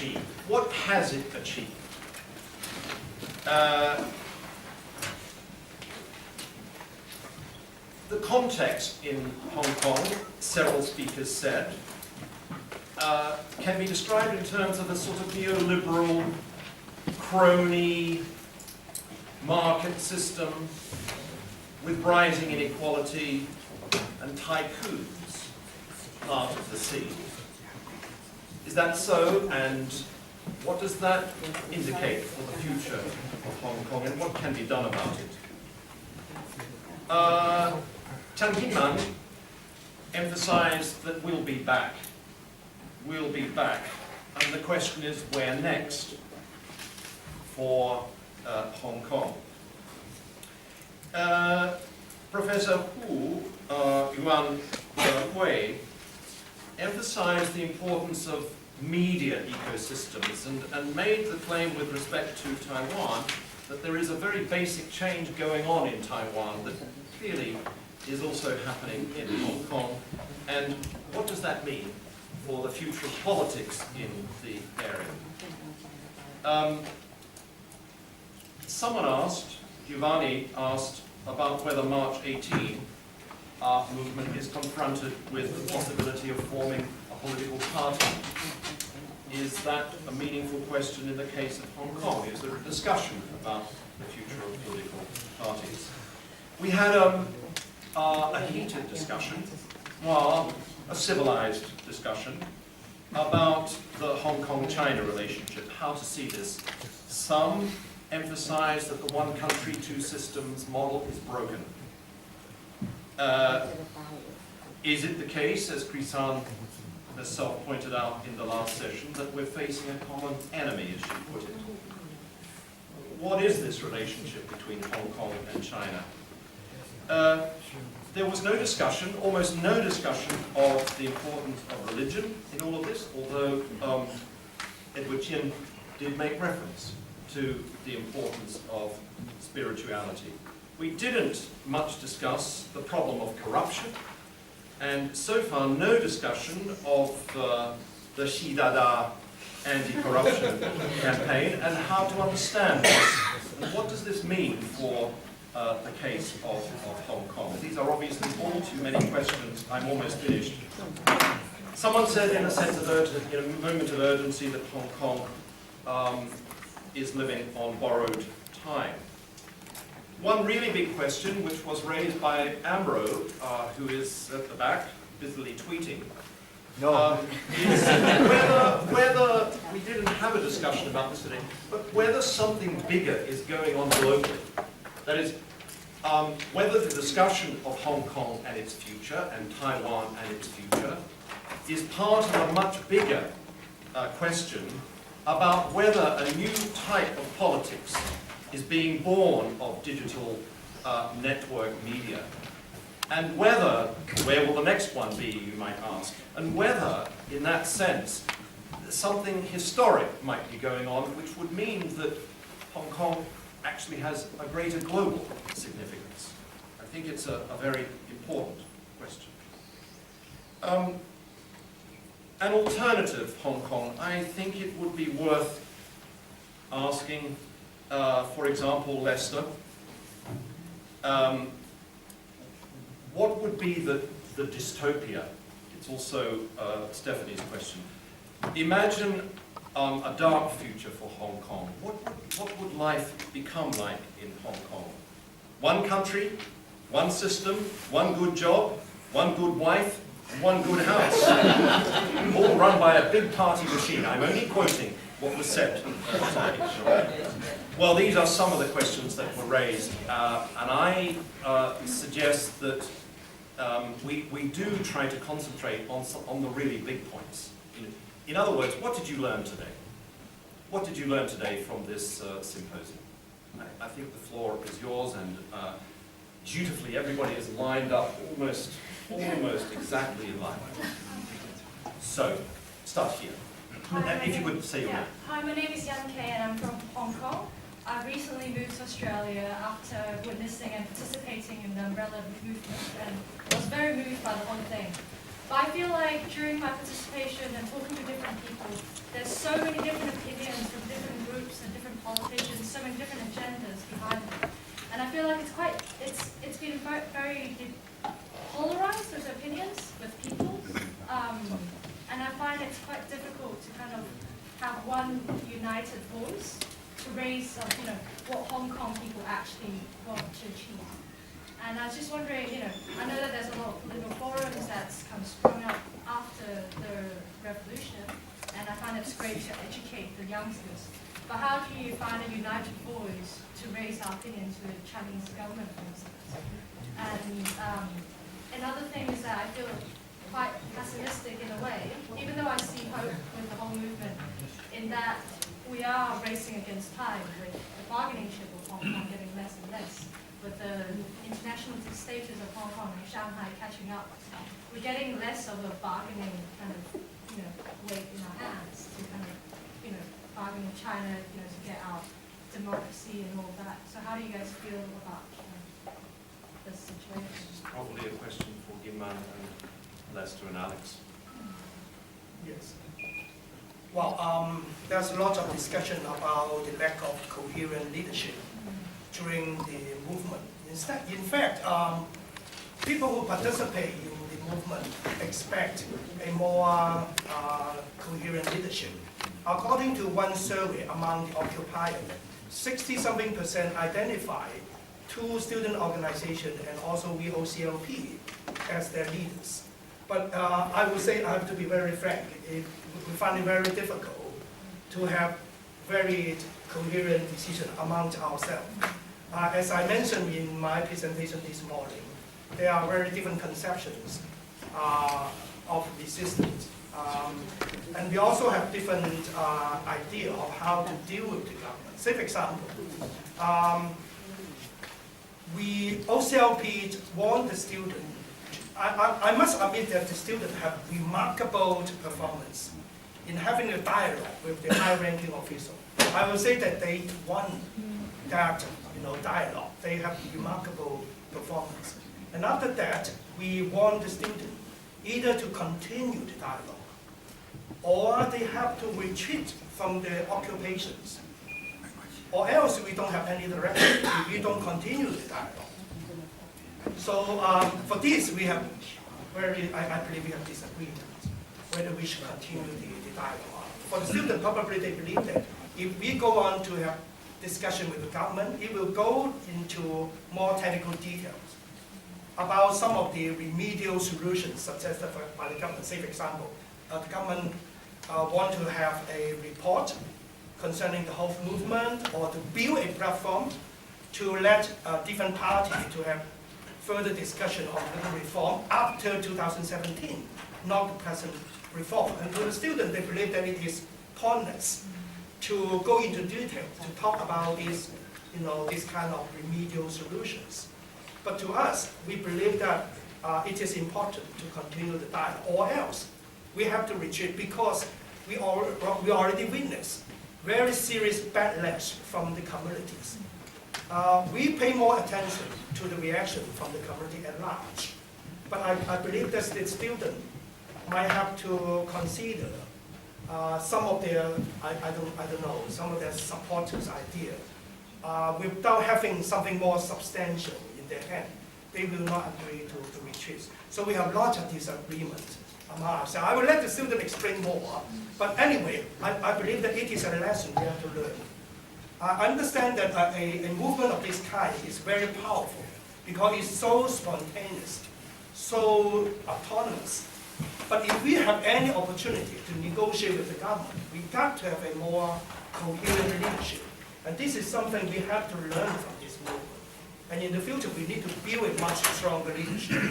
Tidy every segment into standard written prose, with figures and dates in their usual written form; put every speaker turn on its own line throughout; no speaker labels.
achieved? What has it achieved? The context in Hong Kong, several speakers said, can be described in terms of a sort of neoliberal, crony market system with rising inequality and tycoons part of the scene. Is that so? And what does that indicate for the future of Hong Kong, and what can be done about it? Tan Kin-man emphasized that we'll be back. We'll be back. And the question is, where next for Hong Kong? Professor Hu Yuan Hui emphasized the importance of media ecosystems and made the claim with respect to Taiwan that there is a very basic change going on in Taiwan that clearly is also happening in Hong Kong. And what does that mean for the future of politics in the area? Someone asked, Giovanni asked, about whether March 18 our movement is confronted with the possibility of forming a political party. Is that a meaningful question in the case of Hong Kong? Is there a discussion about the future of political parties? We had a heated discussion, well, a civilized discussion, about the Hong Kong-China relationship, how to see this. Some emphasize that the one country, two systems model is broken. Is it the case, as Krisan herself pointed out in the last session, that we're facing a common enemy, as she put it? What is this relationship between Hong Kong and China? There was no discussion, almost no discussion of the importance of religion in all of this, although Edward Chin did make reference to the importance of spirituality. We didn't much discuss the problem of corruption, and so far no discussion of the Xi Dada anti-corruption campaign and how to understand this. And what does this mean for the case of Hong Kong? These are obviously all too many questions. I'm almost finished. Someone said in a sense of urgency, in a moment of urgency, that Hong Kong is living on borrowed time. One really big question, which was raised by Amro, who is at the back, busily tweeting, is whether, we didn't have a discussion about this today, but whether something bigger is going on globally. That is, whether the discussion of Hong Kong and its future, and Taiwan and its future, is part of a much bigger question about whether a new type of politics is being born of digital network media. And whether, where will the next one be, you might ask, and whether, in that sense, something historic might be going on, which would mean that Hong Kong actually has a greater global significance. I think it's a very important question. An alternative Hong Kong, I think it would be worth asking, for example, Leicester, what would be the dystopia? It's also Stephanie's question. Imagine a dark future for Hong Kong. What would life become like in Hong Kong? One country, one system, one good job, one good wife, and one good house. All run by a big party machine. I'm only quoting what was said. Well, these are some of the questions that were raised, and I suggest that we do try to concentrate on the really big points. In other words, what did you learn today? What did you learn today from this symposium? I think the floor is yours, and dutifully everybody is lined up almost exactly in line. So, start here. If you would say your name.
Hi, my name is Yan Kay and I'm from Hong Kong. I've recently moved to Australia after witnessing and participating in the umbrella movement, and I was very moved by the one thing. But I feel like during my participation and talking to different people, there's so many different opinions from different groups and different politicians, so many different agendas behind it. And I feel like it's been very polarized with opinions with people. And I find it's quite difficult to kind of have one united voice to raise, what Hong Kong people actually want to achieve. And I was just wondering, I know that there's a lot of political forums that's kind of sprung up after the revolution, and I find it's great to educate the youngsters. But how do you find a united voice to raise our opinions with the Chinese government, for instance? And another thing is that I feel quite pessimistic in a way, even though I see hope with the whole movement, in that we are racing against time with the bargaining chip of Hong Kong getting less and less, with the international status of Hong Kong and Shanghai catching up. We're getting less of a bargaining kind of, weight in our hands to kind of, bargain with China, to get our democracy and all that. So how do you guys feel about this situation?
This is probably a question for Gimman and Lester and Alex.
Yes. Well, there's a lot of discussion about the lack of coherent leadership during the movement. In fact, people who participate in the movement expect a more coherent leadership. According to one survey among the occupiers, 60-something% identify two student organizations and also VOCLP as their leaders. But I would say, I have to be very frank, we find it very difficult to have very coherent decision among ourselves. As I mentioned in my presentation this morning, there are very different conceptions of resistance. And we also have different idea of how to deal with the government. Say, for example, OCLP want the student. I must admit that the students have remarkable performance in having a dialogue with the high-ranking official. I will say that they won that dialogue. They have remarkable performance. And after that, we want the student either to continue the dialogue or they have to retreat from the occupations. Or else we don't have any direction if we don't continue the dialogue. So for this, we have I believe we have disagreement whether we should continue the dialogue. For the student, probably they believe that if we go on to have discussion with the government, it will go into more technical details about some of the remedial solutions suggested by the government. Say, for example, the government want to have a report concerning the whole movement or to build a platform to let different parties to have further discussion on political reform after 2017, not the present reform. And to the students, they believe that it is pointless to go into detail to talk about this, this kind of remedial solutions. But to us, we believe that it is important to continue the dialogue, or else we have to retreat because we already witnessed very serious backlash from the communities. We pay more attention to the reaction from the community at large. But I believe that the student might have to consider some of their, I don't know, some of their supporters' idea. Without having something more substantial in their hand, they will not agree to retreat. So we have lots of disagreement among ourselves. I will let the student explain more. But anyway, I believe that it is a lesson we have to learn. I understand that a movement of this kind is very powerful because it's so spontaneous, so autonomous. But if we have any opportunity to negotiate with the government, we got to have a more coherent leadership. And this is something we have to learn from this movement. And in the future, we need to build a much stronger leadership.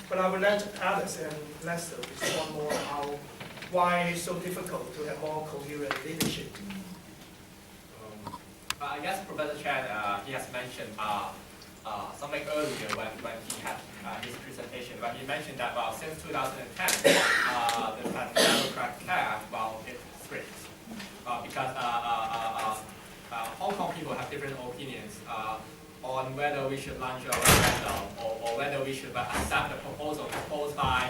But I will let Alice and Lester respond more how why it's so difficult to have more coherent leadership.
I guess Professor Chan, he has mentioned something earlier when he had his presentation. But he mentioned that since 2010, the Democrat plan it splits because Hong Kong people have different opinions on whether we should launch a referendum or whether we should accept the proposal proposed by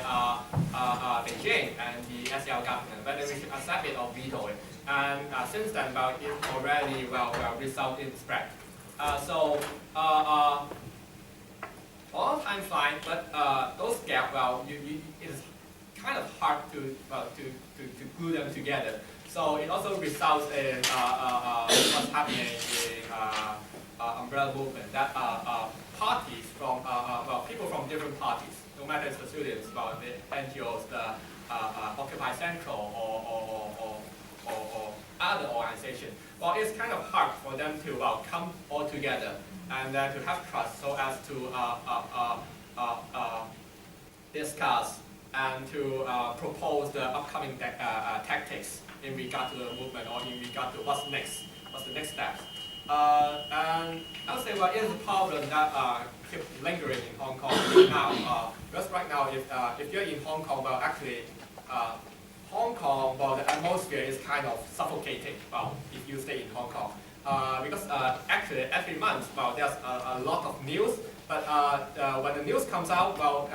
Beijing and the SEL government, whether we should accept it or veto it. And since then, well, it already result in spread. All time fine, but those gaps, well, it's kind of hard to glue them together. So it also results in what's happening in umbrella movement. That parties from people from different parties, no matter it's the students, the NGOs, the Occupy Central or other organizations. Well, it's kind of hard for them to come all together and to have trust so as to discuss and to propose the upcoming tactics in regard to the movement or in regard to what's the next steps. And I would say, well, it is a problem that keeps lingering in Hong Kong now. Because right now, if you're in Hong Kong, well, actually, Hong Kong, well, the atmosphere is kind of suffocating, well, if you stay in Hong Kong. Because actually, every month, well, there's a lot of news, but when the news comes out, well,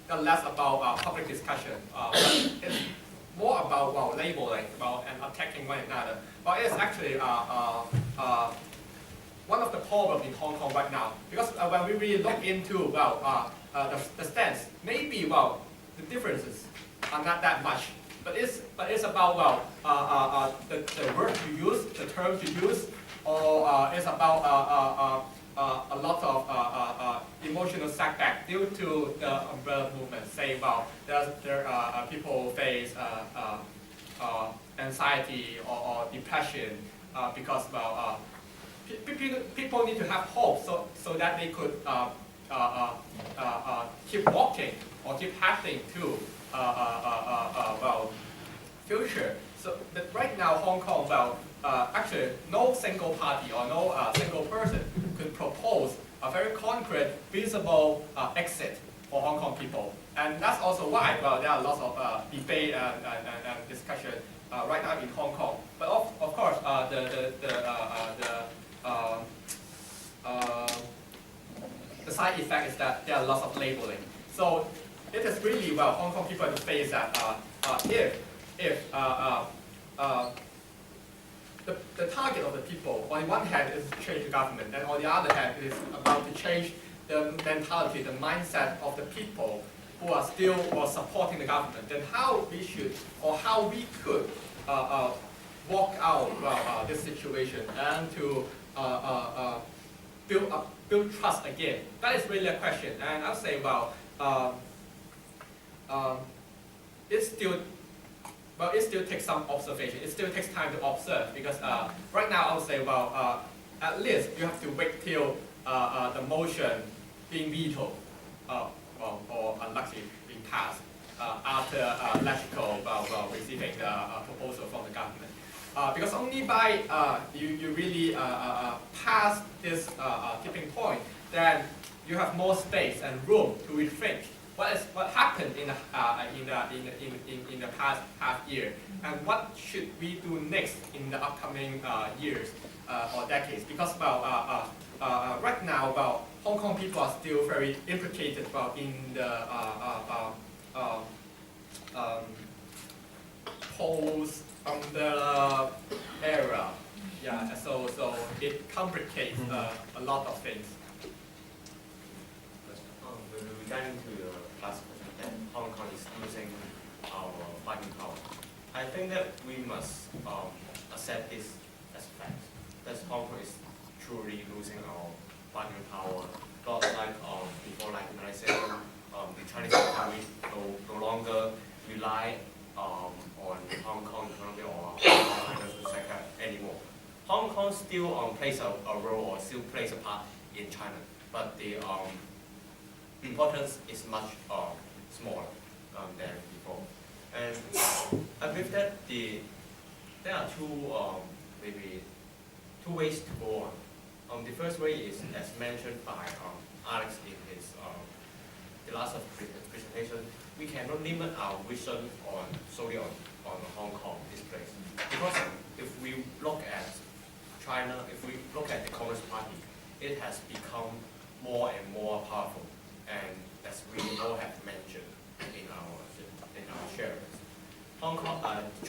there's less about public discussion. It's more about labeling, and attacking one another. But it's actually one of the problems in Hong Kong right now. Because when we really look into the stance, maybe the differences are not that much. But it's about the word you use, the terms you use, or it's about a lot of emotional setback due to the umbrella movement. Say, people face anxiety or depression because people need to have hope so that they could keep walking or keep acting to future. So that right now Hong Kong, actually no single party or no single person could propose a very concrete, feasible exit for Hong Kong people. And that's also why there are lots of debate and discussion right now in Hong Kong. But of course, the side effect is that there are lots of labeling. So it is really Hong Kong people to face that if the target of the people on one hand is to change the government, and on the other hand it is about to change the mentality, the mindset of the people who are still supporting the government, then how we should or how we could walk out this situation and to build trust again. That is really a question, and I'll say it still takes some observation. It still takes time to observe because right now I would say at least you have to wait till the motion being vetoed or unluckily being passed after Electrical receiving the proposal from the government. Because only by you really pass this tipping point, then you have more space and room to rethink what happened in the past half year, and what should we do next in the upcoming years or decades? Because right now Hong Kong people are still very implicated in the post-umbrella era. Yeah, so it complicates a lot of things.
Regarding to your last question, that Hong Kong is losing our bargaining power, I think that we must accept this as a fact. That Hong Kong is truly losing our bargaining power. Not like before regionalization, the Chinese economy no longer rely on Hong Kong economy or financial sector anymore. Hong Kong still plays a role or still plays a part in China, but the importance is much smaller than before. And I believe that there are maybe two ways to go on. The first way is, as mentioned by Alex in his the last presentation, we cannot limit our vision solely on Hong Kong, this place. Because if we look at China, if we look at the Communist Party, it has become more and more powerful, and as we all have mentioned in our shares,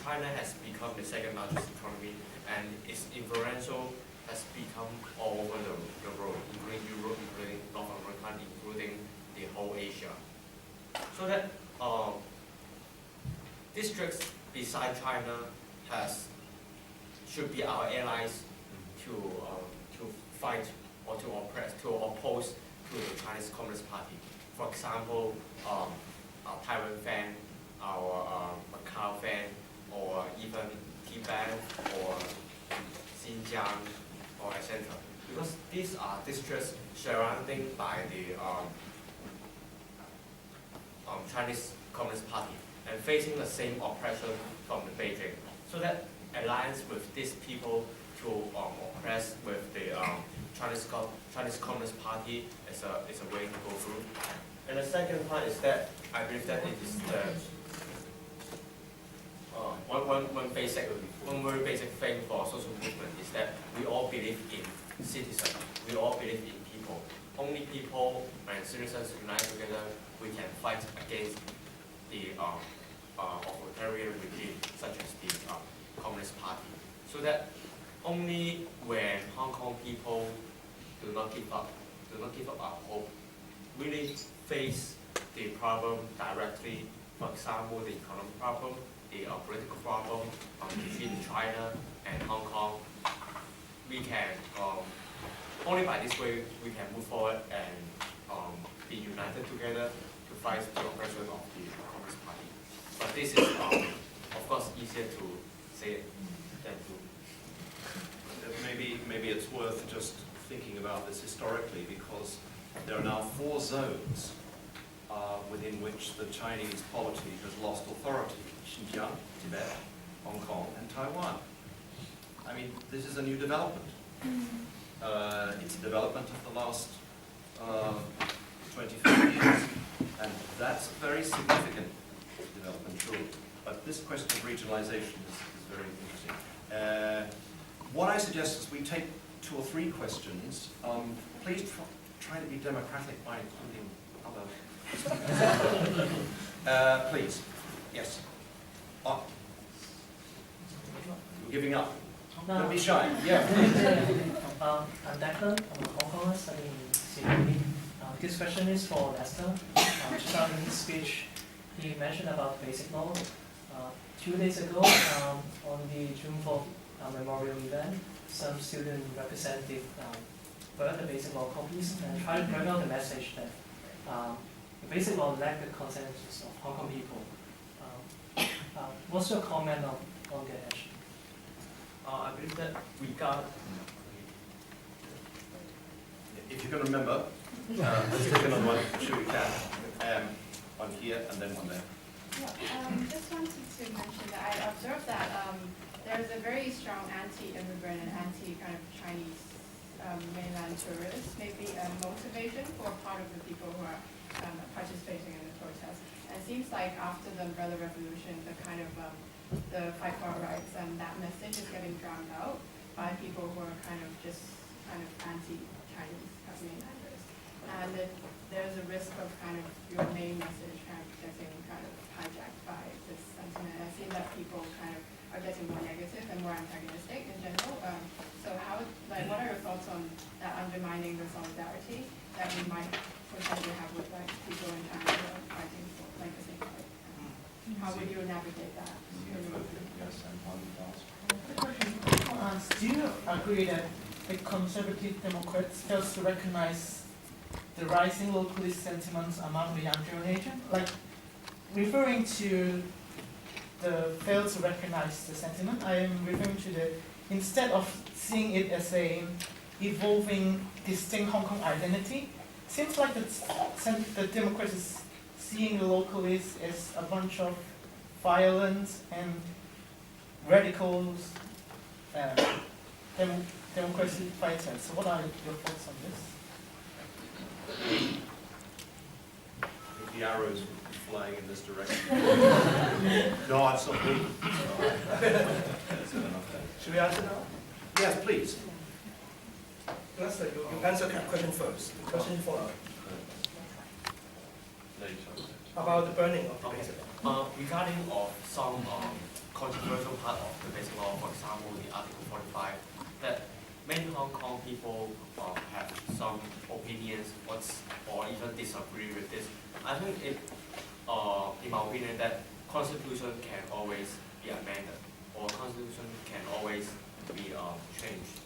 China has become the second largest economy, and its influential has become all over the world, including Europe, including North America, including the whole Asia. So that districts beside China should be our allies to fight or to oppose to the Chinese Communist Party. For example, our Taiwan fan, our Macau fan, or even Tibet or Xinjiang, or etc. Because these are districts surrounded by the Chinese Communist Party and facing the same oppression from the Beijing. So that alliance with these people to oppress with the Chinese Communist Party is a way to go through. And the second part is that I believe that it is the one very basic thing for social movement is that we all believe in citizens. We all believe in people. Only people and citizens unite together, we can fight against the authoritarian regime such as the Communist Party. So that only when Hong Kong people do not give up our hope, really face the problem directly, for example, the economic problem, the political problem between China and Hong Kong, we can, only by this way, we can move forward and be united together to fight the oppression of the Communist Party. But this is, of course, easier to say it than to.
Maybe it's worth just thinking about this historically, because there are now 4 zones within which the Chinese polity has lost authority: Xinjiang, Tibet, Hong Kong, and Taiwan. I mean, this is a new development. It's a development of the last 25 years, and that's a very significant development, truly. But this question of regionalization is very interesting. What I suggest is we take 2 or 3 questions. Please try to be democratic by including other. Please, yes. You're giving up. Don't be shy. Yeah.
I'm Declan. I'm a Hong Konger studying in Sydney. This question is for Lester. Just now in his speech, he mentioned about basic law. 2 days ago, on the June 4th memorial event, some student representative burned the basic law copies and tried to bring out the message that the basic law lacked the consensus of Hong Kong people. What's your comment on the action?
I believe that we got.
If you can remember, let's take another one. Sure we can. One here and then one there.
Yeah, just wanted to mention that I observed that there's a very strong anti-immigrant and anti-kind of Chinese mainland tourists, maybe motivation for part of the people who are participating in the protest. And it seems like after the Umbrella Revolution, the kind of the fight for our rights and that message is getting drowned out by people who are kind of anti-Chinese mainlanders. And there's a risk of kind of your main message kind of getting kind of hijacked by this sentiment. And I see that people kind of are getting more negative and more antagonistic in general. So what are your thoughts on that undermining the solidarity that we might potentially have with people in China who are fighting for the same fight? How would you navigate that?
Yes, and one last.
Do you agree that the conservative Democrats fail to recognize the rising localist sentiments among the young generation? Like, referring to the fail to recognize the sentiment, I am referring to the, instead of seeing it as a evolving, distinct Hong Kong identity, seems like the Democrats is seeing the localists as a bunch of violent and radicals, democracy fighters. So what are your thoughts on this?
I think the arrows would be flying in this direction. No, it's not me. That's enough then.
Should we answer now?
Yes, please.
Lester, you answer that question first. The question for about the burning of the basic law.
Regarding of some controversial part of the basic law, for example, the Article 45, that many Hong Kong people have some opinions or even disagree with this. I think it, in my opinion, that Constitution can always be amended or Constitution can always be changed,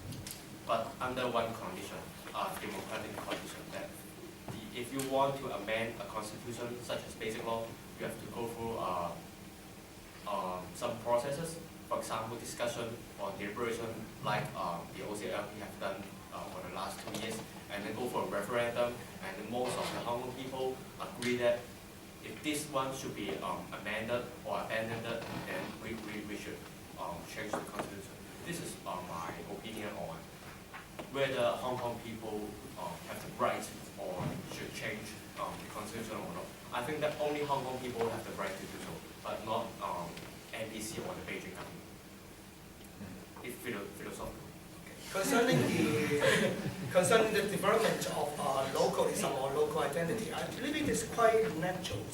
but under one condition, democratic condition, that if you want to amend a constitution such as basic law, you have to go through some processes. For example, discussion or deliberation, like the OCLP have done for the last 2 years, and then go for a referendum, and then most of the Hong Kong people agree that if this one should be amended or abandoned, then we should change the constitution. This is my opinion on whether Hong Kong people have the right or should change the constitution or not. I think that only Hong Kong people have the right to do so, but not NPC or the Beijing government. It's philosophical.
Concerning the development of localism or local identity, I believe it is quite natural.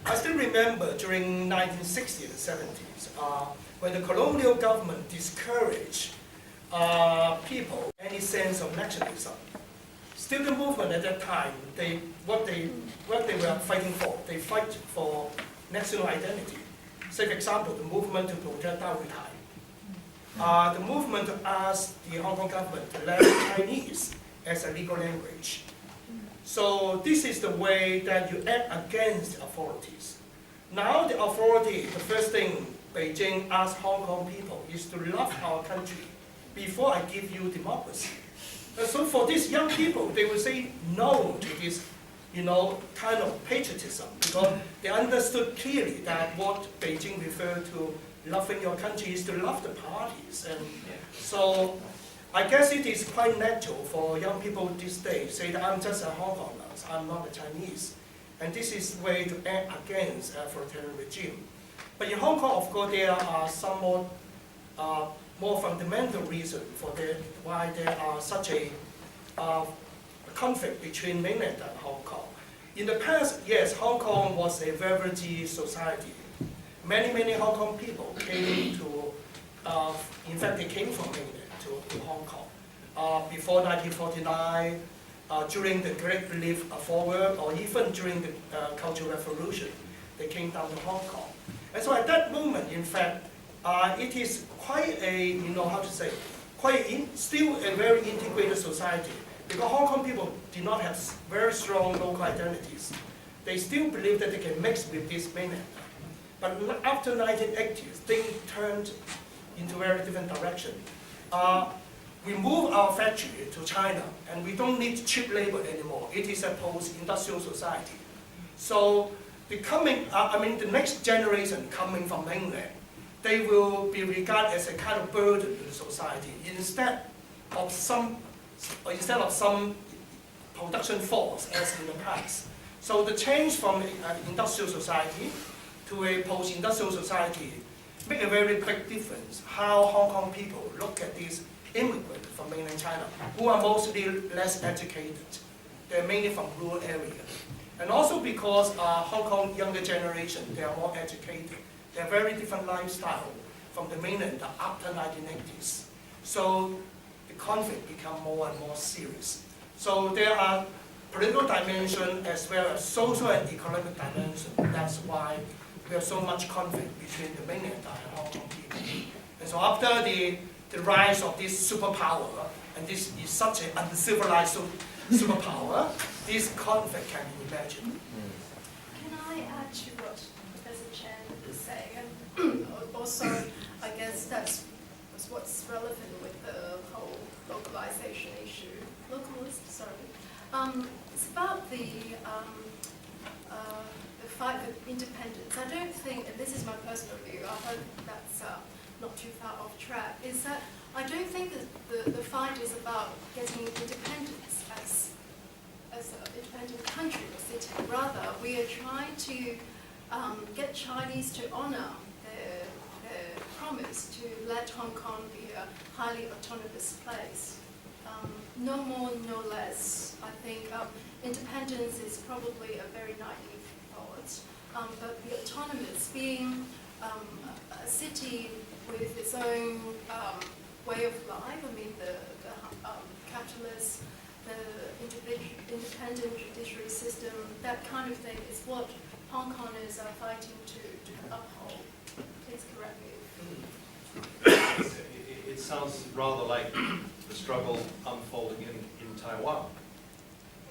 I still remember during 1960s and 70s, when the colonial government discouraged people any sense of nationalism. Student movement at that time, what they were fighting for, they fight for national identity. Say, for example, the movement to protect Taiwan. The movement to ask the Hong Kong government to let Chinese as a legal language. So this is the way that you act against authorities. Now the authority, the first thing Beijing asks Hong Kong people is to love our country before I give you democracy. So for these young people, they will say no to this, kind of patriotism, because they understood clearly that what Beijing referred to loving your country is to love the parties. And so I guess it is quite natural for young people these days say that I'm just a Hong Konger, I'm not a Chinese. And this is a way to act against authoritarian regime. But in Hong Kong, of course, there are somewhat more fundamental reason for why there are such a conflict between mainland and Hong Kong. In the past, yes, Hong Kong was a refugee society. Many Hong Kong people came to, in fact, they came from mainland to Hong Kong. Before 1949, during the Great Relief Forward, or even during the Cultural Revolution, they came down to Hong Kong. And so at that moment, in fact, it is quite a, still a very integrated society. Because Hong Kong people did not have very strong local identities. They still believe that they can mix with this mainland. But after 1980s, things turned into a very different direction. We moved our factory to China, and we don't need cheap labor anymore. It is a post-industrial society. So the next generation coming from mainland, they will be regarded as a kind of burden to the society instead of some production force as in the past. So the change from an industrial society to a post-industrial society make a very big difference how Hong Kong people look at these immigrants from mainland China, who are mostly less educated. They're mainly from rural areas. And also because Hong Kong younger generation, they are more educated. They have very different lifestyle from the mainland after 1980s. So the conflict become more and more serious. So there are political dimension as well as social and economic dimension. That's why we have so much conflict between the mainland and Hong Kong people. And so after the rise of this superpower, and this is such an uncivilized superpower, this conflict can be imagined.
Can I add to what Professor Chen is saying? And also, I guess that's what's relevant with the whole localization issue. It's about the fight for independence. I don't think, and this is my personal view, I hope that's not too far off track, is that I don't think that the fight is about getting independence as an independent country or city. Rather, we are trying to get Chinese to honor their promise to let Hong Kong be a highly autonomous place. no more, no less. I think independence is probably a very naive thought, but the autonomous, being a city with its own way of life, I mean the capitalist, the independent judiciary system, that kind of thing is what Hong Kongers are fighting to uphold. Please correct me.
It sounds rather like the struggle unfolding in Taiwan.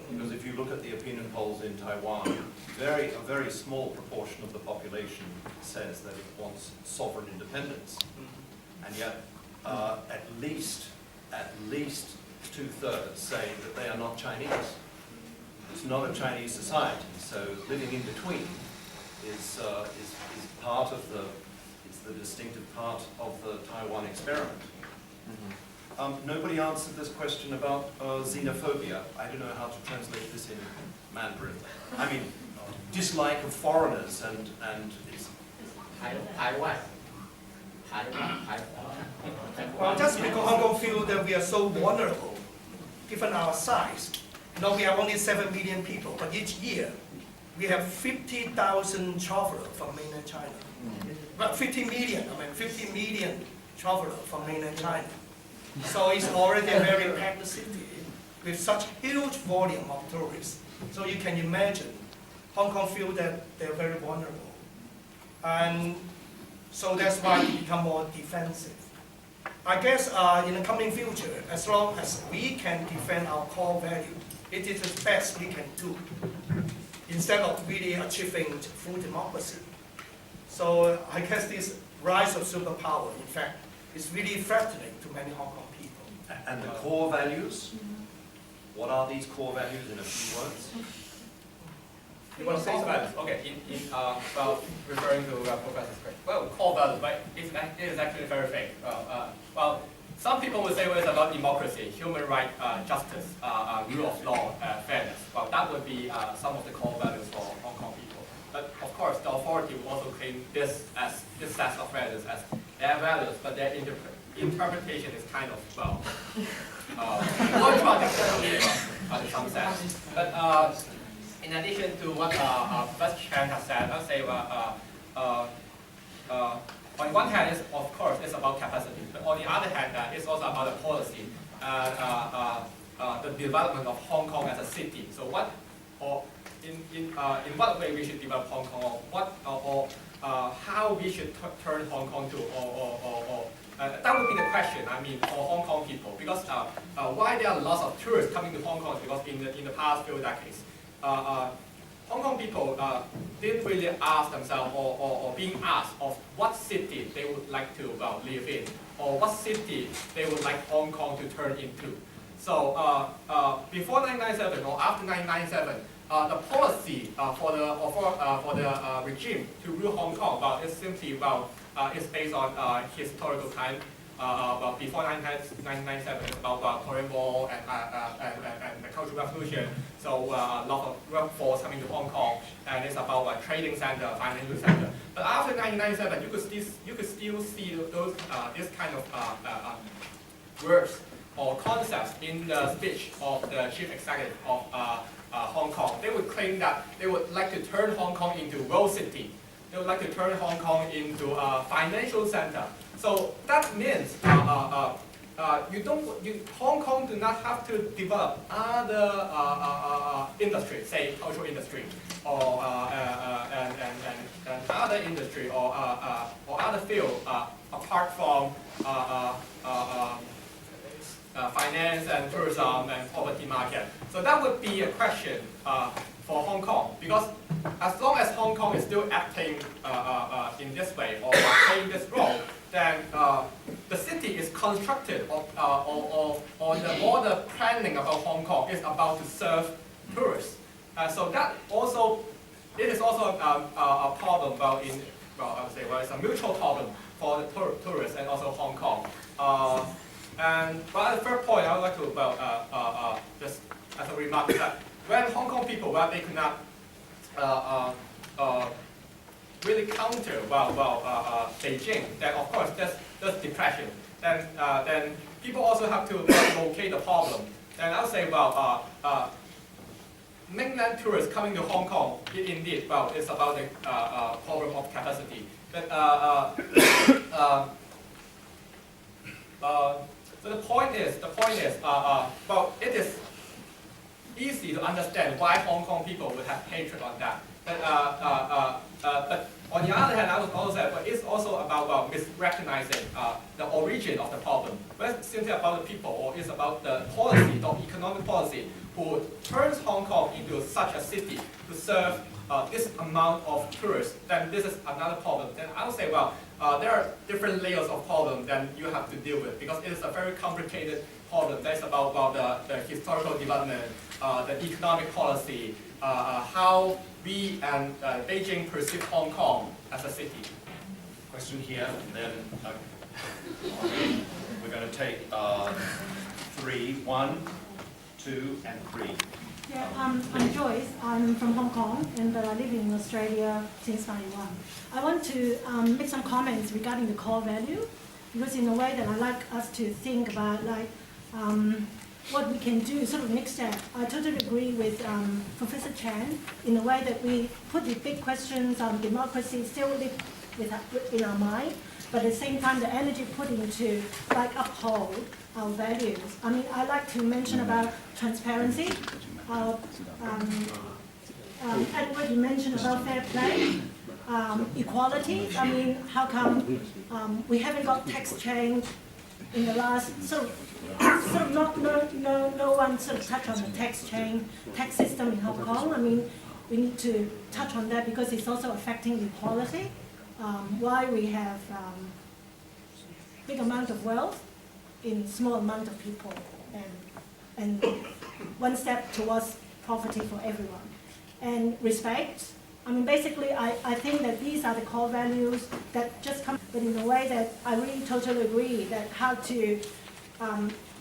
Because if you look at the opinion polls in Taiwan, a very small proportion of the population says that it wants sovereign independence. And yet, at least 2/3 say that they are not Chinese. It's not a Chinese society, so living in between is part of the distinctive part of the Taiwan experiment. Nobody answered this question about xenophobia. I don't know how to translate this in Mandarin. I mean, dislike of foreigners and it's
Taiwan.
Well, just because Hong Kong feel that we are so vulnerable, given our size. We are only 7 million people, but each year we have 50,000 travelers from mainland China. But 50 million travelers from mainland China. So it's already a very packed city with such huge volume of tourists. So you can imagine Hong Kong feel that they're very vulnerable. And so that's why we become more defensive. I guess in the coming future, as long as we can defend our core value, it is the best we can do, instead of really achieving full democracy. So I guess this rise of superpower, in fact, is really threatening to many Hong Kong people.
and the core values. What are these core values in a few words?
You want to say something? Okay, well, referring to Professor's question. Well, core values, but it is actually very vague. Well, some people would say, well, it's about democracy, human rights, justice, rule of law, fairness. Well, that would be some of the core values for Hong Kong people. But of course, the authority will also claim this set of values as their values, but their interpretation is kind of, well, contradictory in some sense. But in addition to what Professor Chan has said, I'll say, on one hand, of course, it's about capacity, but on the other hand, it's also about the policy, the development of Hong Kong as a city. So in what way we should develop Hong Kong, or how we should turn Hong Kong to, that would be the question, I mean, for Hong Kong people, because why there are lots of tourists coming to Hong Kong, because in the past few decades, Hong Kong people didn't really ask themselves or being asked of what city they would like to live in, or what city they would like Hong Kong to turn into. So before 1997 or after 1997, the policy for the regime to rule Hong Kong is simply is based on historical time. Before 1997, it's about Korean War and the Cultural Revolution. So a lot of workforce coming to Hong Kong, and it's about trading center, financial center. But after 1997, you could still see those this kind of words or concepts in the speech of the chief executive of Hong Kong. They would claim that they would like to turn Hong Kong into world city. They would like to turn Hong Kong into a financial center. So that means Hong Kong do not have to develop other industries, say cultural industry, or and other industry, or other field apart from finance and tourism and property market. So that would be a question for Hong Kong, because as long as Hong Kong is still acting in this way or playing this role, then the city is constructed or the planning about Hong Kong is about to serve tourists. So that also, it is also a problem I would say, it's a mutual problem for the tourists and also Hong Kong. But the third point I would like to just as a remark is that when Hong Kong people, they could not really counter Beijing, then of course there's depression. Then people also have to locate the problem. Then I'll say, well, mainland tourists coming to Hong Kong, indeed, well, it's about the problem of capacity. But so the point is, well, it is easy to understand why Hong Kong people would have hatred on that. But on the other hand, I would also say, but it's also about misrecognizing the origin of the problem. Whether it's simply about the people or it's about the policy, the economic policy, who turns Hong Kong into such a city to serve this amount of tourists, then this is another problem. Then I would say, well, there are different layers of problem that you have to deal with because it is a very complicated problem. That's about the historical development, the economic policy, how we and Beijing perceive Hong Kong as a city.
Question here, and then we're going to take 3, 1, 2, and 3.
Yeah, I'm Joyce. I'm from Hong Kong, but I live in Australia since '91. I want to make some comments regarding the core value, because in a way that I like us to think about what we can do, sort of next step. I totally agree with Professor Chan in the way that we put the big questions on democracy still live in our mind, but at the same time the energy put into uphold our values. I mean, I like to mention about transparency. Edward, you mentioned about fair play, equality. I mean, how come we haven't got tax change in the last no one sort of touched on the tax system in Hong Kong. I mean, we need to touch on that because it's also affecting equality. Why we have big amount of wealth in small amount of people, and one step towards poverty for everyone. And respect. I mean, basically, I think that these are the core values that just come, but in a way that I really totally agree that how to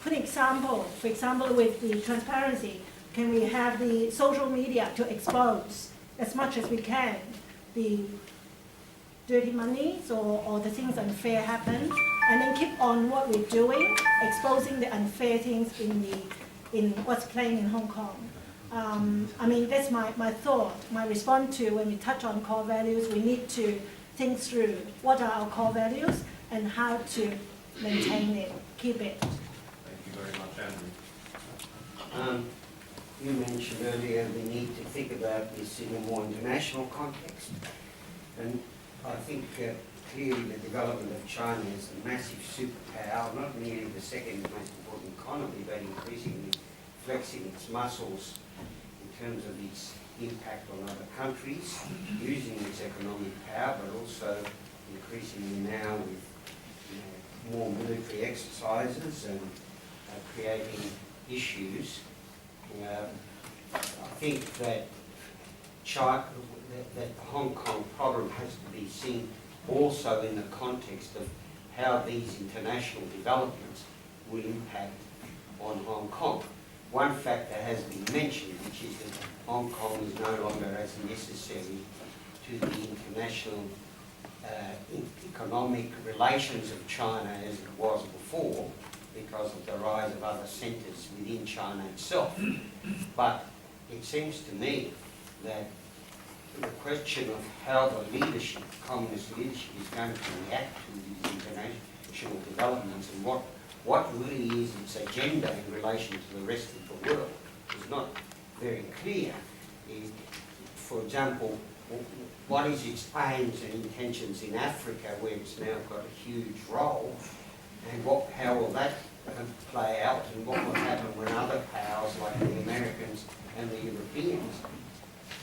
put an example, for example, with the transparency, can we have the social media to expose as much as we can the dirty monies or the things unfair happen, and then keep on what we're doing, exposing the unfair things in what's playing in Hong Kong. I mean, that's my thought, my response to when we touch on core values, we need to think through what are our core values and how to maintain it, keep it.
Thank you very much, Andrew.
You mentioned earlier we need to think about this in a more international context. And I think clearly the development of China is a massive superpower, not merely the second most important economy, but increasingly flexing its muscles in terms of its impact on other countries, using its economic power, but also increasingly now with more military exercises and creating issues. I think that the Hong Kong problem has to be seen also in the context of how these international developments will impact on Hong Kong. One factor has been mentioned, which is that Hong Kong is no longer as necessary to the international economic relations of China as it was before, because of the rise of other centres within China itself. But it seems to me that the question of how the leadership, communist leadership, is going to react to these international developments and what really is its agenda in relation to the rest of the world is not very clear. For example, what is its aims and intentions in Africa, where it's now got a huge role, and how will that play out, and what will happen when other powers like the Americans and the Europeans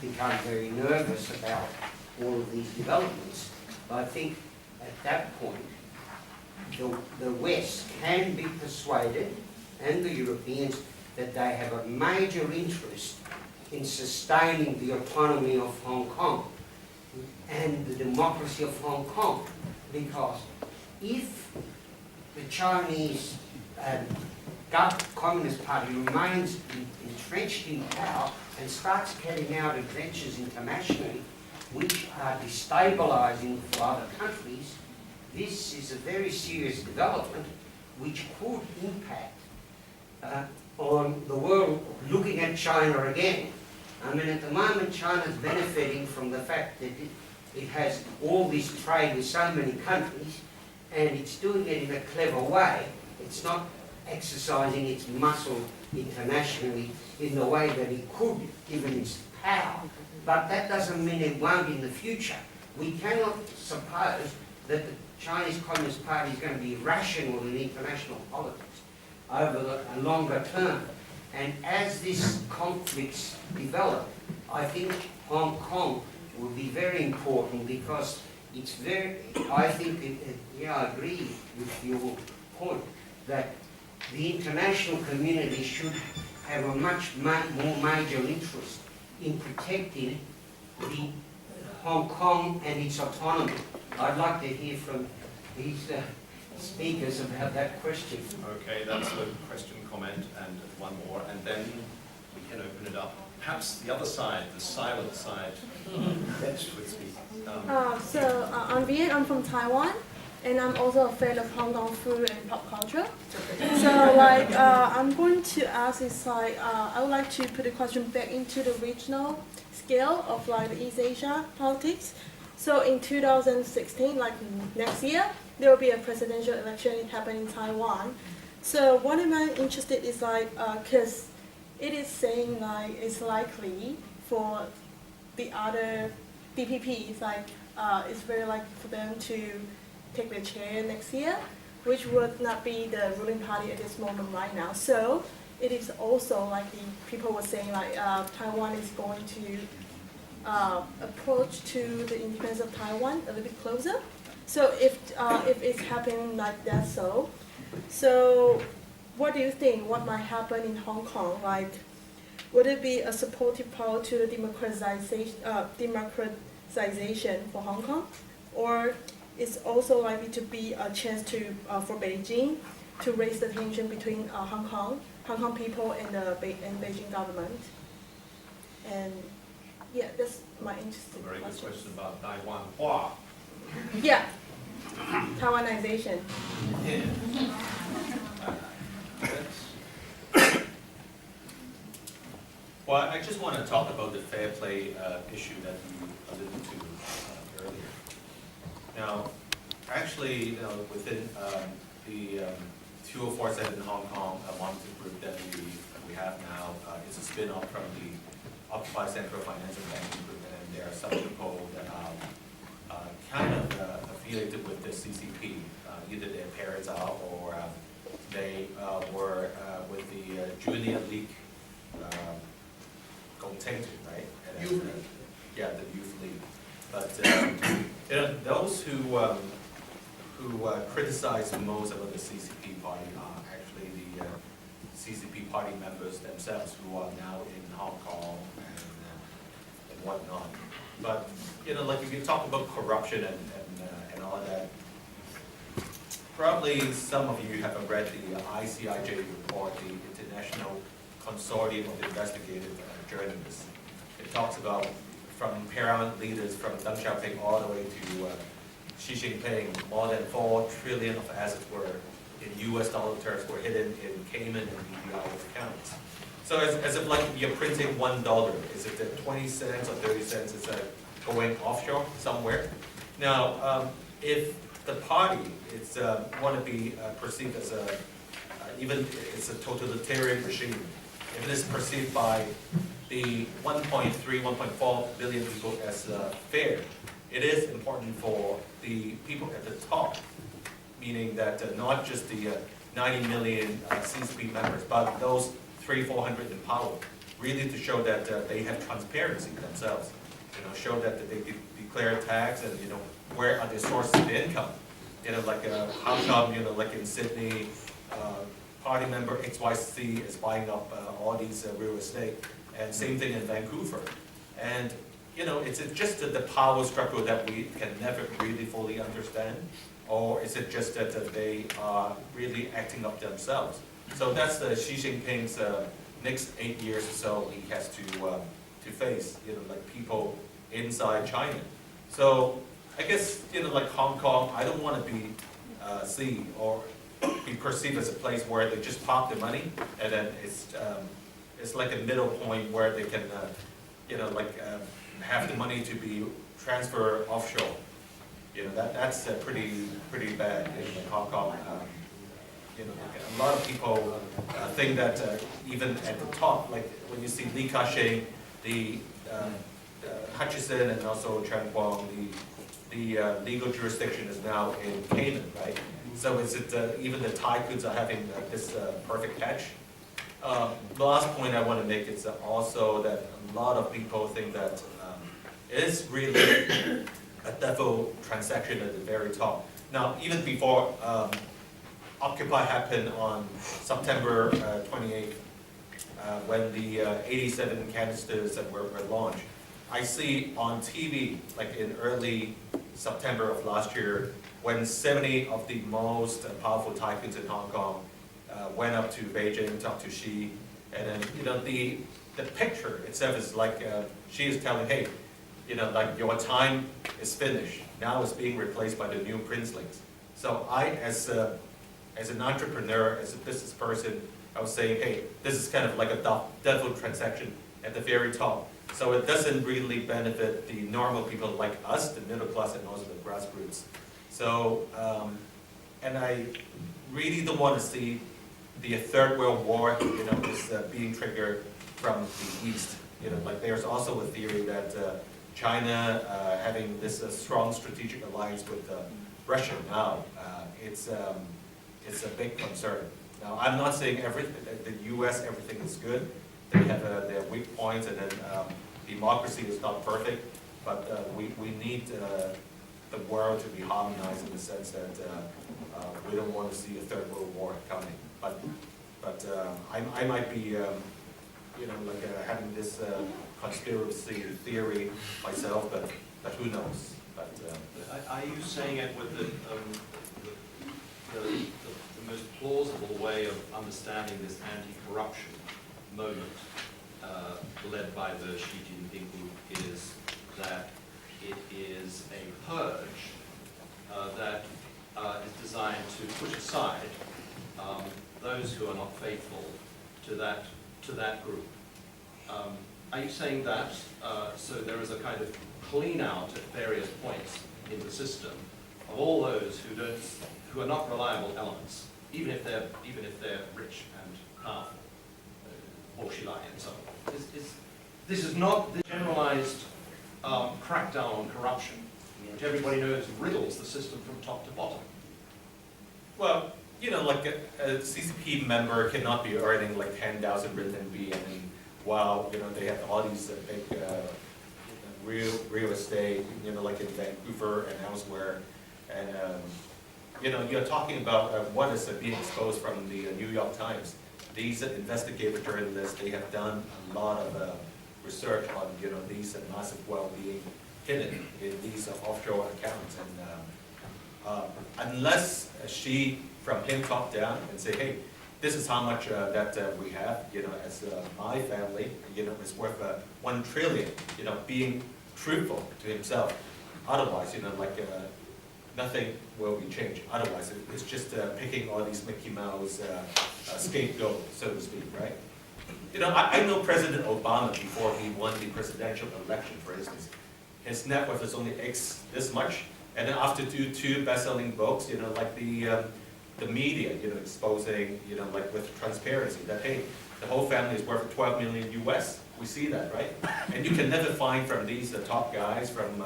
become very nervous about all of these developments. I think at that point the West can be persuaded, and the Europeans, that they have a major interest in sustaining the autonomy of Hong Kong and the democracy of Hong Kong, because if the Chinese Communist Party remains entrenched in power and starts carrying out adventures internationally which are destabilising for other countries, this is a very serious development which could impact on the world looking at China again. I mean, at the moment, China's benefiting from the fact that it has all this trade with so many countries, and it's doing it in a clever way. It's not exercising its muscle internationally in the way that it could, given its power. But that doesn't mean it won't in the future. We cannot suppose that the Chinese Communist Party is going to be rational in international politics over a longer term. And as these conflicts develop, I think Hong Kong will be very important, because it's very, I think, yeah, I agree with your point, that the international community should have a much more major interest in protecting the Hong Kong and its autonomy. I'd like to hear from these speakers about that question.
Okay, that's a question, comment, and one more, and then we can open it up. Perhaps the other side, the silent side, next would speak.
I'm Viet, I'm from Taiwan, and I'm also a fan of Hong Kong food and pop culture. So I'm going to ask is I would like to put a question back into the regional scale of the East Asia politics. So in 2016, next year, there will be a presidential election happening in Taiwan. So what am I interested is because it is saying it's likely for the other DPP, it's very likely for them to take the chair next year, which would not be the ruling party at this moment right now. So it is also likely, people were saying Taiwan is going to approach to the independence of Taiwan a little bit closer. So if it's happening like that, so what do you think? What might happen in Hong Kong? Would it be a supportive power to the democratization for Hong Kong, or it's also likely to be a chance to for Beijing to raise the tension between Hong Kong people and the Beijing government? And yeah, that's my interesting
A very good
questions.
question about Taiwan Hua.
Yeah, Taiwanization.
Yeah.
Well, I just want to talk about the fair play issue that you alluded to earlier. Now, actually, within the 2047 in Hong Kong, a monitor group that we have now is a spin-off from the Occupied Central Financial Banking Group, and there are some people that are kind of affiliated with the CCP. Either their parents are, or they were with the Junior League. Right? Youth League. Yeah, the Youth League. But those who criticize most about the CCP party are actually the CCP party members themselves, who are now in Hong Kong and whatnot. But if you talk about corruption and all of that, probably some of you have read the ICIJ report, the International Consortium of Investigative Journalists. It talks about from paramount leaders from Deng Xiaoping all the way to Xi Jinping, more than 4 trillion of assets were in US dollar terms were hidden in Cayman and BVI accounts. So as if you're printing $1, is it 20 cents or 30 cents? Is going offshore somewhere? Now, if the party is want to be perceived as even it's a totalitarian regime, if it is perceived by the 1.3, 1.4 billion people as fair, it is important for the people at the top, meaning that not just the 90 million CCP members, but those 300-400 in power, really to show that they have transparency themselves. Show that they declare tax, and where are their sources of income. How come in Sydney, party member XYZ is buying up all these real estate, and same thing in Vancouver. And it's just the power struggle that we can never really fully understand, or is it just that they are really acting up themselves? So that's the Xi Jinping's next 8 years or so he has to face, people inside China. So I guess, you know, like Hong Kong, I don't want to be seen or be perceived as a place where they just park the money, and then it's like a middle point where they can, you know, like have the money to be transferred offshore. You know, that's pretty bad in Hong Kong. You know, like a lot of people think that even at the top, like when you see Li Ka-shing, the Hutchison, and also Chen Guang, the legal jurisdiction is now in Cayman, right? So is it even the tycoons are having this perfect catch? The last point I want to make is also that a lot of people think that it is really a devil transaction at the very top. Now, even before Occupy happened on September 28th, when the 87 canisters that were launched, I see on TV, like in early September of last year, when 70 of the most powerful tycoons in Hong Kong went up to Beijing, talked to Xi, and then, you know, the picture itself is like Xi is telling, hey, you know, like your time is finished. Now it's being replaced by the new princelings. So I, as an entrepreneur, as a business person, I was saying, hey, this is kind of like a devil transaction at the very top. So it doesn't really benefit the normal people like us, the middle class, and also the grassroots. So, and I really don't want to see the Third World War, you know, is being triggered from the East. You know, like there's also a theory that China having this strong strategic alliance with Russia now, it's a big concern. Now, I'm not saying the U.S. everything is good. They have their weak points, and then democracy is not perfect. But we need the world to be harmonized in the sense that we don't want to see a Third World War coming. But I might be, you know, like having this conspiracy theory myself, but who knows? But
are you saying it with the most plausible way of understanding this anti-corruption moment led by the Xi Jinping group is that it is a purge that is designed to push aside those who are not faithful to that group? Are you saying that so there is a kind of clean out at various points in the system of all those who are not reliable elements, even if they're rich and powerful, or Xilai and so on? This is not the generalized crackdown on corruption, which everybody knows riddles the system from top to bottom.
well, you know, like a CCP member cannot be earning like 10,000 RMB, I mean, while, you know, they have all these big real estate, you know, like in Vancouver and elsewhere, and you know, you're talking about what is being exposed from the New York Times. These investigative journalists, they have done a lot of research on, you know, these massive wealth being hidden in these offshore accounts, and unless she, from him top down, and say, hey, this is how much that we have, you know, as my family, you know, is worth 1 trillion, you know, being truthful to himself. Otherwise, you know, like nothing will be changed. Otherwise, it's just picking all these Mickey Mouse scapegoat, so to speak, right? You know, I know President Obama before he won the presidential election, for instance. His net worth is only this much, and then after two best-selling books, you know, like the media, you know, exposing, you know, like with transparency, that, hey, the whole family is worth 12 million US. We see that, right? And you can never find from these top guys, from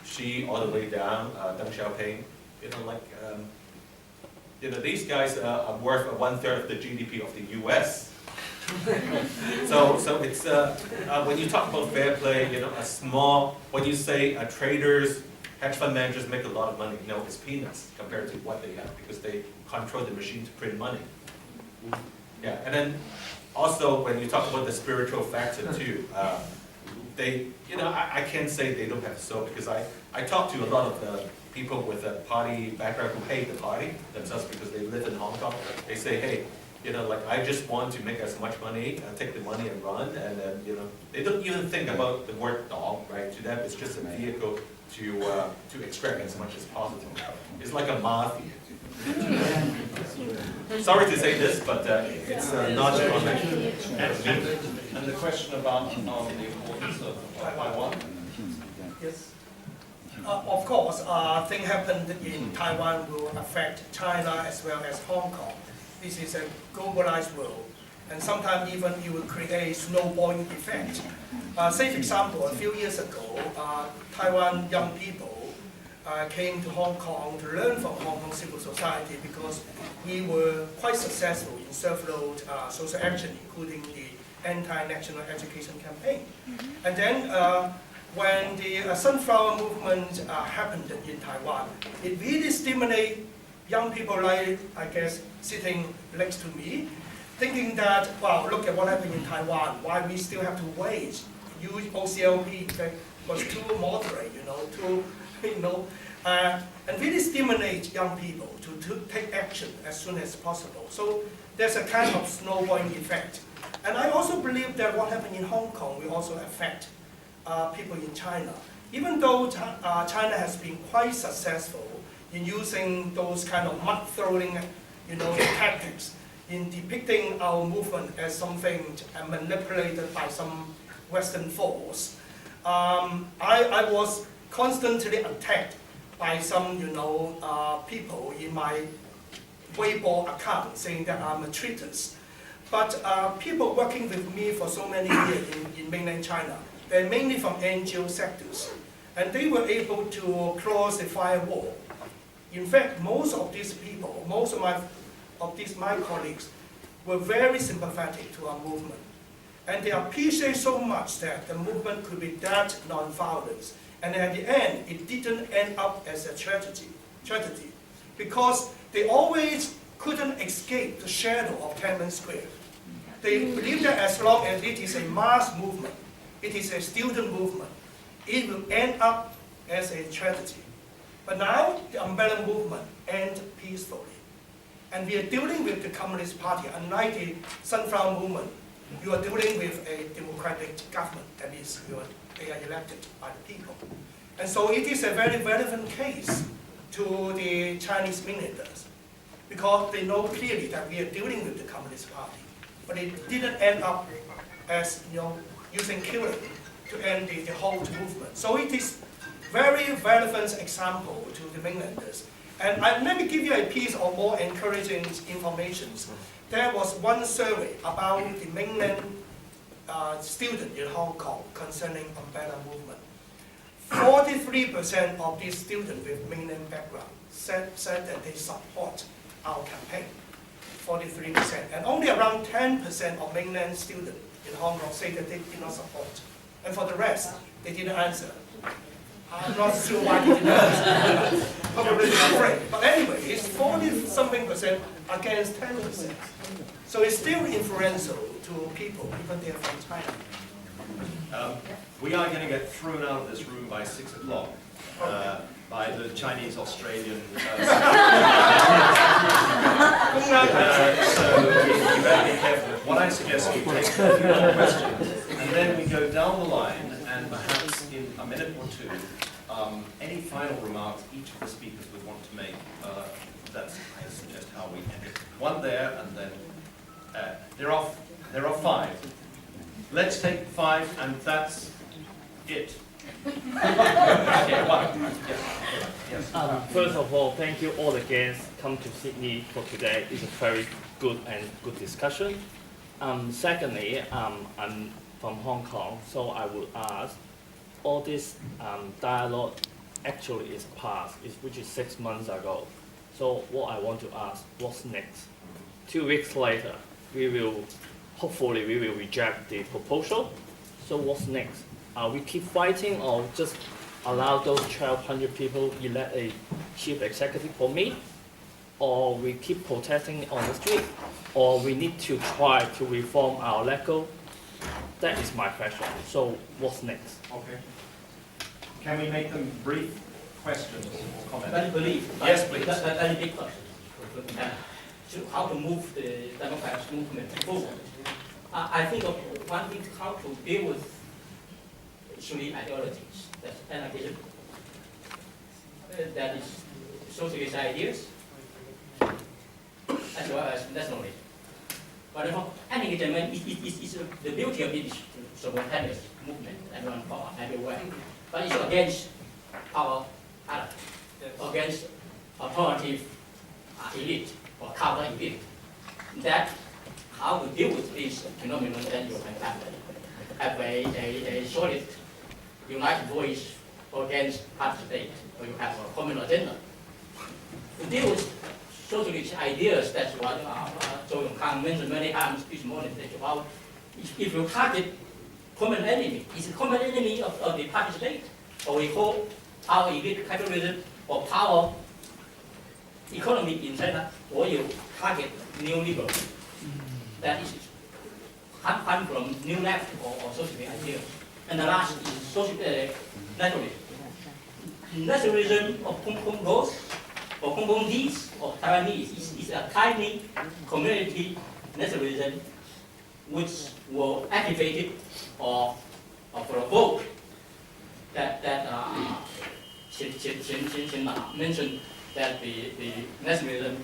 Xi all the way down, Deng Xiaoping, you know, like, you know, these guys are worth 1/3 of the GDP of the US. So it's, when you talk about fair play, you know, when you say traders, hedge fund managers make a lot of money, no, it's peanuts compared to what they have, because they control the machine to print money. Yeah, and then also when you talk about the spiritual factor too, they, you know, I can't say they don't have soul, because I talk to a lot of people with a party background who hate the party themselves because they live in Hong Kong. They say, hey, you know, like, I just want to make as much money, take the money and run, and then, you know, they don't even think about the word dong, right? To them, it's just a vehicle to extract as much as possible. It's like a mafia. Sorry to say this, but it's not
and the question about the importance of Taiwan.
Yes. Of course, things happened in Taiwan will affect China as well as Hong Kong. This is a globalized world, and sometimes even it will create a snowballing effect. Say, for example, a few years ago, Taiwan young people came to Hong Kong to learn from Hong Kong civil society because we were quite successful in several social action, including the anti-national education campaign. And then when the Sunflower movement happened in Taiwan, it really stimulated young people like, I guess, sitting next to me, thinking that, wow, look at what happened in Taiwan, why we still have to wait. Use OCLP, in fact, was too moderate, and really stimulate young people to take action as soon as possible. So there's a kind of snowballing effect. And I also believe that what happened in Hong Kong will also affect people in China. Even though China has been quite successful in using those kind of mud-throwing, tactics in depicting our movement as something manipulated by some Western force, I was constantly attacked by some, people in my Weibo account saying that I'm a treatise. But people working with me for so many years in mainland China, they're mainly from NGO sectors, and they were able to cross the firewall. In fact, most of these people, most of my colleagues, were very sympathetic to our movement. And they appreciate so much that the movement could be that non-violent. And at the end, it didn't end up as a tragedy, because they always couldn't escape the shadow of Tiananmen Square. They believe that as long as it is a mass movement, it is a student movement, it will end up as a tragedy. But now, the umbrella movement ends peacefully. And we are dealing with the Communist Party, unlike the Sunflower movement. You are dealing with a democratic government, that is, they are elected by the people. And so it is a very relevant case to the Chinese mainlanders, because they know clearly that we are dealing with the Communist Party. But it didn't end up as, using killing to end the whole movement. So it is very relevant example to the mainlanders. And let me give you a piece of more encouraging information. There was one survey about the mainland student in Hong Kong concerning umbrella movement. 43% of these students with mainland background said that they support our campaign. 43%. And only around 10% of mainland students in Hong Kong say that they did not support. And for the rest, they didn't answer. I'm not sure why they didn't answer. Probably they're afraid. But anyway, it's 40-something% against 10%. So it's still influential to people, even they're from China.
We are going to get thrown out of this room by 6 o'clock by the Chinese-Australian. So you better be careful. What I suggest we take a few more questions, and then we go down the line, and perhaps in a minute or two, any final remarks each of the speakers would want to make. That's, I suggest, how we end it. One there, and then there are 5. Let's take 5, and that's it. Okay, 1. Yes.
First of all, thank you all the guests come to Sydney for today. It's a very good discussion. Secondly, I'm from Hong Kong, so I would ask, all this dialogue actually is past, which is 6 months ago. So what I want to ask, what's next? 2 weeks later, hopefully we will reject the proposal. So what's next? We keep fighting, or just allow those 1,200 people elect a chief executive for me? Or we keep protesting on the street? Or we need to try to reform our legal? That is my question. So what's next?
Okay. Can we make them brief questions or comments?
Very brief.
Yes, please.
Very big question. How to move the democratic movement forward. I think one thing how to deal with extreme ideologies, that's anarchism, that is socialist ideas as well as nationalism. But for anti-German, is the beauty of it is spontaneous movement, everyone power everywhere. But it's against power, against authoritative elite or counter elite. That how to deal with this phenomenon, then you can have a solid, united voice against part state, or you have a common agenda. To deal with socialist ideas, that's what Zhou Yongkang mentioned many times this morning. That's about if you target common enemy, is a common enemy of the party state, or we call power elite capitalism or power economy in China, or you target neoliberal. That is come from new left or socialist ideas. And the last is social nationalism. Nationalism of Hong Kong Ghosts or Hong Kongese or Taiwanese is a tiny community nationalism which will activate or provoke that Qin mentioned that the nationalism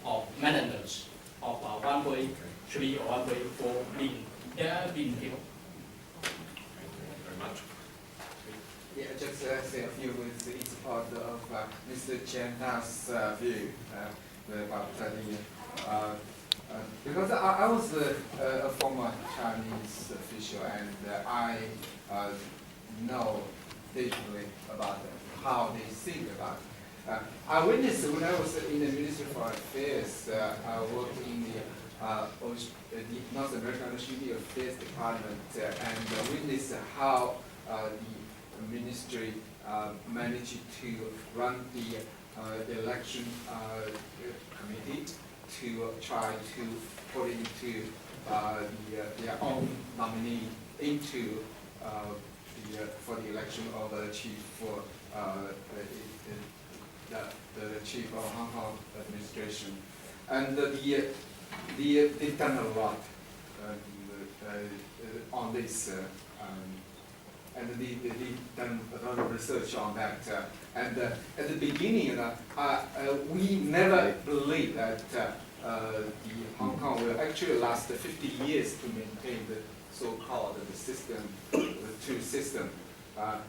of maintenance of 1.3 or 1.4 billion people.
Very much.
Yeah, just say a few words in support of Mr. Chen's view about because I was a former Chinese official and I know deeply about how they think about it. I witnessed when I was in the Ministry for Affairs, I worked in the North American Oceania Affairs Department and witnessed how the ministry managed to run the election committee to try to put into their own nominee into for the election of the chief for the chief of Hong Kong administration, and they've done a lot on this. And they've done a lot of research on that. And at the beginning, we never believed that the Hong Kong will actually last 50 years to maintain the so-called the system, the two system. I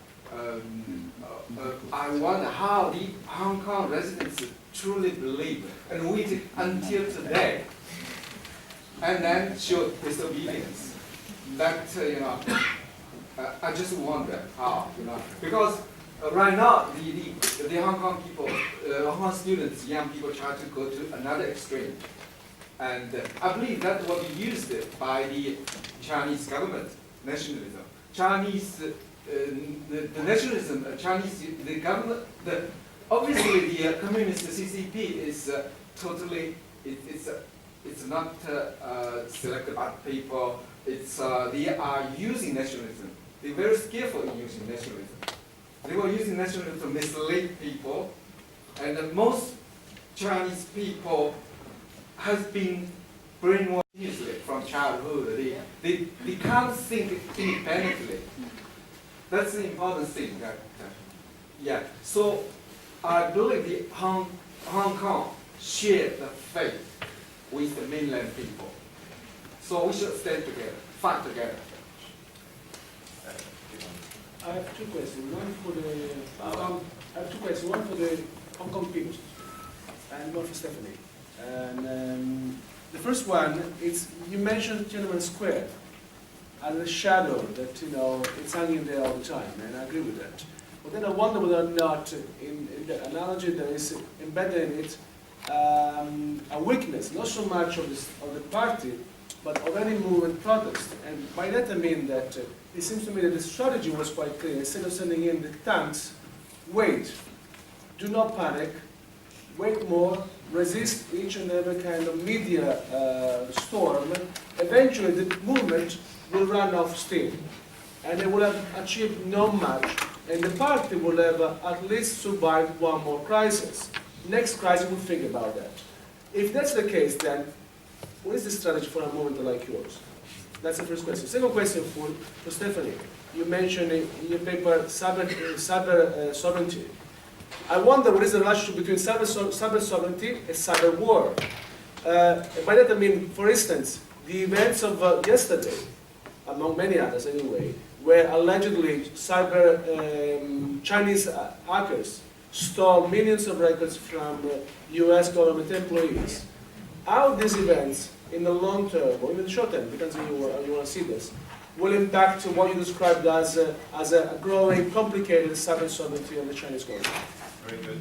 wonder how the Hong Kong residents truly believe and waited until today, and then showed disobedience. That I just wonder how, because right now the Hong Kong people, Hong Kong students, young people try to go to another extreme, and I believe that will be used by the Chinese government, nationalism. Chinese, the nationalism, Chinese, the government, obviously the communist CCP is totally, it's not selected by people. It's they are using nationalism. They're very skillful in using nationalism. They were using nationalism to mislead people, and most Chinese people has been brainwashed from childhood. They can't think independently. That's the important thing. Yeah. So I believe the Hong Kong share the fate with the mainland people. So we should stand together, fight together.
I have two questions. One for the I have two questions. One for the Hong Kong people, and one for Stephanie. And the first one is you mentioned Tiananmen Square as a shadow that it's hanging there all the time, and I agree with that. But then I wonder whether or not in the analogy there is embedded in it a weakness, not so much of the party, but of any movement protest. And by that I mean that it seems to me that the strategy was quite clear. Instead of sending in the tanks, wait, do not panic, wait more, resist each and every kind of media storm. Eventually the movement will run off steam, and they will have achieved no much, and the party will have at least survived one more crisis. Next crisis, we'll think about that. If that's the case, then what is the strategy for a movement like yours? That's the first question. Second question for Stephanie. You mentioned in your paper cyber sovereignty. I wonder what is the relationship between cyber sovereignty and cyber war. By that I mean, for instance, the events of yesterday, among many others anyway, where allegedly Chinese hackers stole millions of records from US government employees. How these events, in the long term, or even the short term, depends on how you want to see this, will impact what you described as a growing, complicated cyber sovereignty of the Chinese government.
Very good.